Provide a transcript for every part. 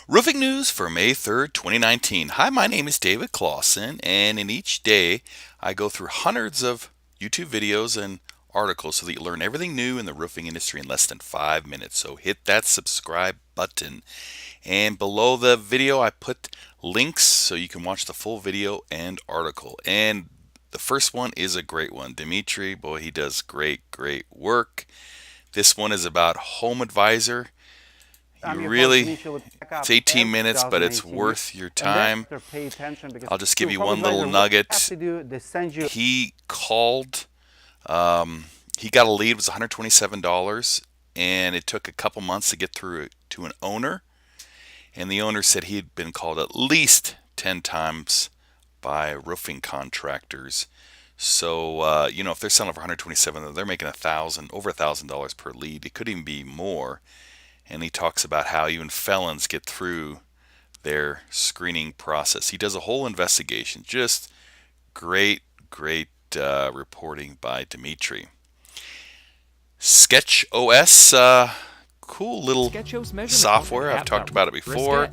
Roofing news for May 3rd, 2019. Hi, my name is David Clausen, and in each day I go through hundreds of YouTube videos and articles so that you learn everything new in the roofing industry in less than 5 minutes. So hit that subscribe button. And below the video, I put links so you can watch the full video and article. And the first one is a great one. Dimitri, boy, he does great work. This one is about Home Advisor. You I'm your host, really, Misha, with it's Backup 18 every minutes, but it's 2019 year. worth your time. Investor, pay attention because I'll just give you Home one little Advisor, what they have nugget. to do, they send you. He called, he got a lead, it was $127, and it took a couple months to get through to an owner. And the owner said he had been called at least 10 times by roofing contractors. So, if they're selling for 127, they're making over $1,000 per lead. It could even be more. And he talks about how even felons get through their screening process. He does a whole investigation. Just great reporting by Dimitri. SketchOS, cool little software. I've talked about it before.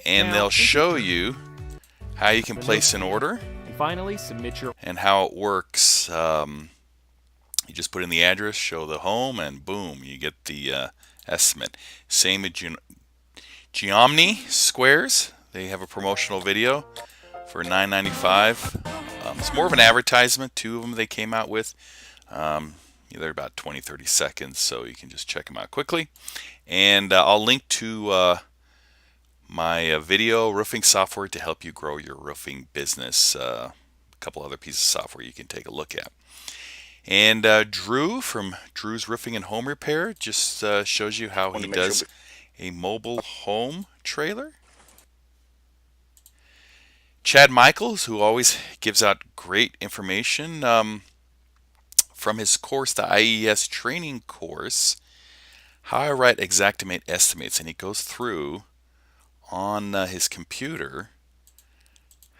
And they'll show you how you can place an order and finally submit your and how it works. You just put in the address, show the home, and boom, you get the estimate. Same at OmniSquares. They have a promotional video for $9.95. It's more of an advertisement. Two of them they came out with. They're about 20-30 seconds, so you can just check them out quickly. And I'll link to my video roofing software to help you grow your roofing business. A couple other pieces of software you can take a look at. And Drew from Drew's Roofing and Home Repair just shows you how he does a mobile home trailer. Chad Michaels, who always gives out great information from his course, the IES training course, how I write Xactimate estimates, and he goes through on his computer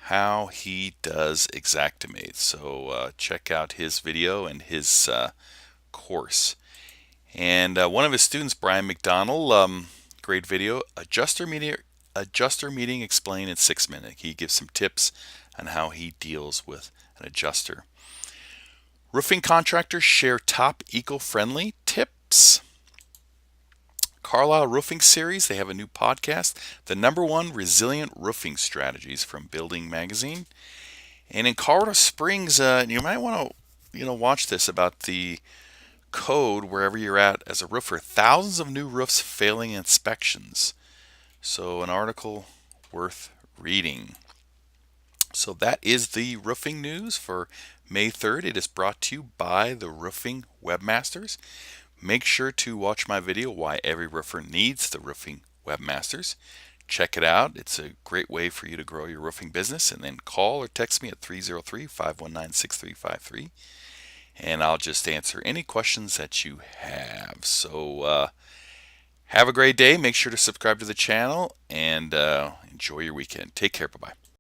how he does Xactimate. So check out his video and his course. And one of his students, Brian McDonald, great video, adjuster meeting explained in 6 minutes. He gives some tips on how he deals with an adjuster. Roofing contractors share top eco-friendly tips. Carlisle Roofing Series, they have a new podcast, the #1 resilient roofing strategies from Building Magazine. And in Colorado Springs, you might want to watch this about the code wherever you're at as a roofer. Thousands of new roofs failing inspections. So an article worth reading. So that is the roofing news for May 3rd. It is brought to you by the Roofing Webmasters. Make sure to watch my video, Why Every Roofer Needs the Roofing Webmasters. Check it out. It's a great way for you to grow your roofing business. And then call or text me at 303-519-6353. And I'll just answer any questions that you have. So have a great day. Make sure to subscribe to the channel and enjoy your weekend. Take care. Bye-bye.